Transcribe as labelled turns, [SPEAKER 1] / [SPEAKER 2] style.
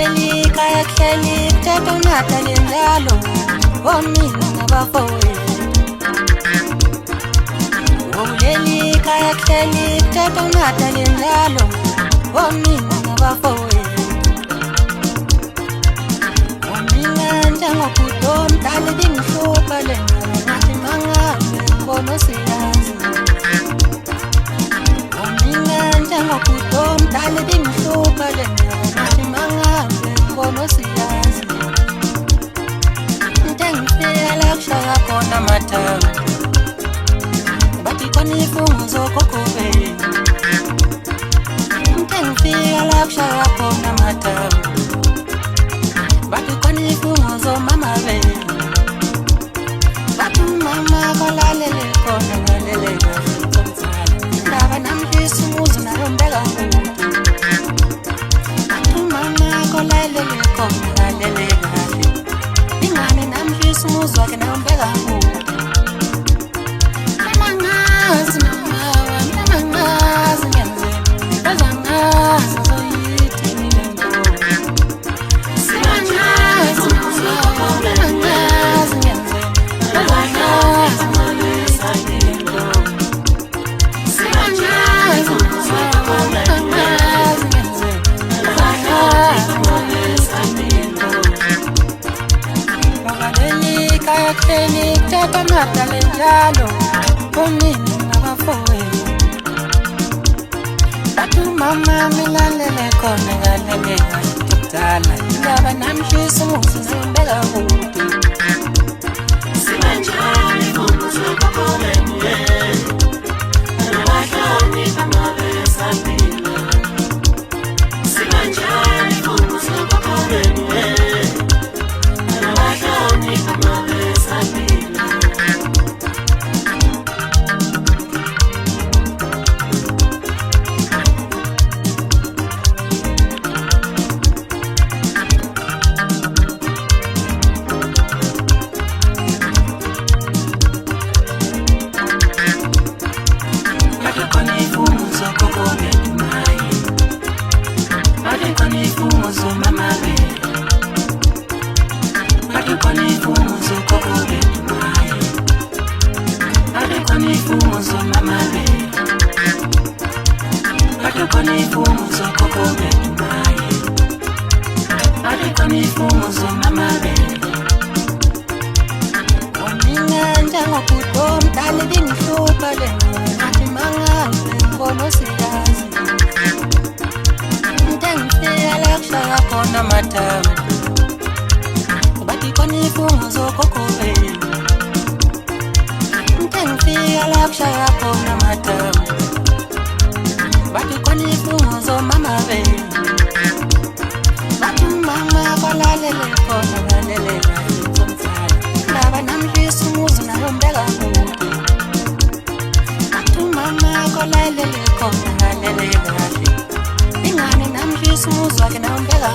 [SPEAKER 1] Leli kaya kuhleli kuthetha uNatali njalo omina ngabafowethu. Leli kaya kuhleli kuthetha uNatali njalo omina ngabafowethu. Omina njengobhuti omdala bingihlupha le ndaba ngathi mangabe ngibona siyazi. Omina njengobhuti omdala bingihlupha le ndaba ngathi mangabe ngibona siyazi. Ngifika la kushaya khona amathamu bathi khona ifungu zokokobeni. Ngifika la kushaya khona amathamu bathi khona ifungu zomama beni. Bathi umama kolalele khona ngalele kahle somthana indaba namhlisa umuzi nayo mbeka kude. Bathi umama kolalele khona ngalele kahle ingane namhlisa umuzi wakhe nayo mbeka kude. Ngamangazi namawa ngamangazi ngenzeni bazangazi zoyithini le nto. Sibangazi namawa ngamangazi ngenzeni bazangazi zoyithini le nto. Sibangazi namawa ngamangazi ngenzeni bazangazi zoyithini le nto. Leli kaya kuhleli kuthetha uNatali njalo omina ngabafowethu. Bathi umama milalele khona ngalele kahle kudala indaba namhlisa umuzi nayo mbeka kude. Sibanjani ifungu zokokobeni nabahlonipha mabesaphila. Sibanjani ifungu zokokobeni nabahlonipha mabesaphila. Ingane namhlisa umuzi wakhe nayo mbeka